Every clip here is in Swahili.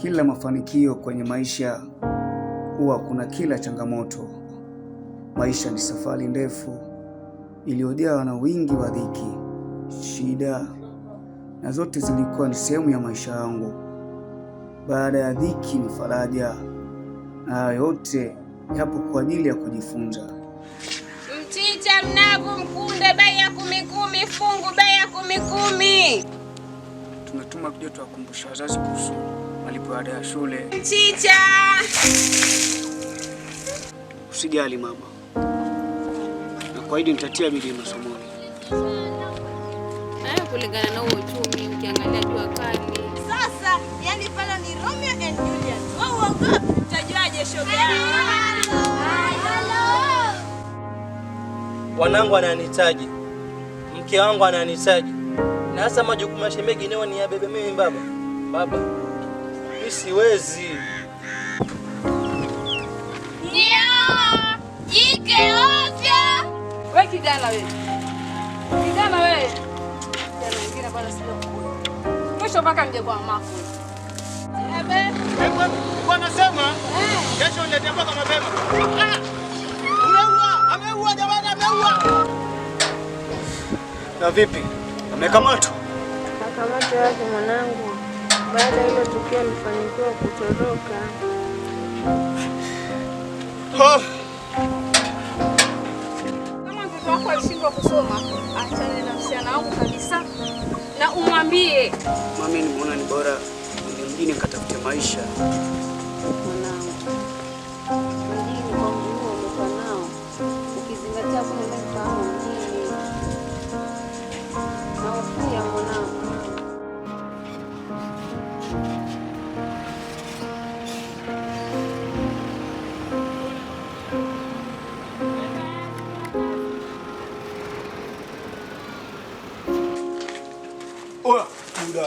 kila mafanikio kwenye maisha huwa kuna kila changamoto. Maisha ni safari ndefu iliyojawa na wingi wa dhiki, shida, na zote zilikuwa ni sehemu ya maisha yangu. Baada ya dhiki ni faraja, na yote yapo kwa ajili ya kujifunza. Mchicha, mnavu, mkunde bei ya 10, fungu bei ya 10. Tumetuma kuja tuwakumbusha wazazi kuhusu malipo ya ada ya shule. Mchicha! Usijali mama, na kuahidi nitatia bidii masomoni. Kulingana na uchumi, ukiangalia jua kali. Sasa, yani pale ni Romeo and Juliet. Wao wangapi utajuaje shoga? Wanangu ananihitaji, mke wangu ananihitaji, na hasa majukumu ya shemeji nao ni ya bebe mimi baba. Baba, mimi siwezi. Jike ovya. Wewe kijana wewe. Kijana wewe. Kijana mwingine bwana sio kukua. Mwisho mpaka mje kwa mama. Kwa nasema kesho niletee mpaka mapema. Ameua jamani, ameua. Na vipi? Amekamatwa? Akamatwa wapi mwanangu? Baada ya hilo tukio nilifanikiwa kutoroka. Kama mtoto wako alishindwa kusoma, achane na msichana wangu kabisa. Na umwambie. Mami, nimeona ni bora mjini nikatafute maisha. Mwanangu, mjini kwa nguo umekuwa nao, ukizingatia kuna mtaani mjini. Na ufia mwanangu. Oya, muda.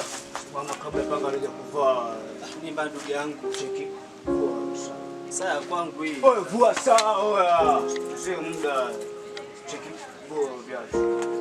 Mama kabla panga anaja kuvaa. Ni bado ndugu yangu cheki. Saa kwangu hii. Oya, vua saa oya. Mzee muda. Cheki. Vua viatu.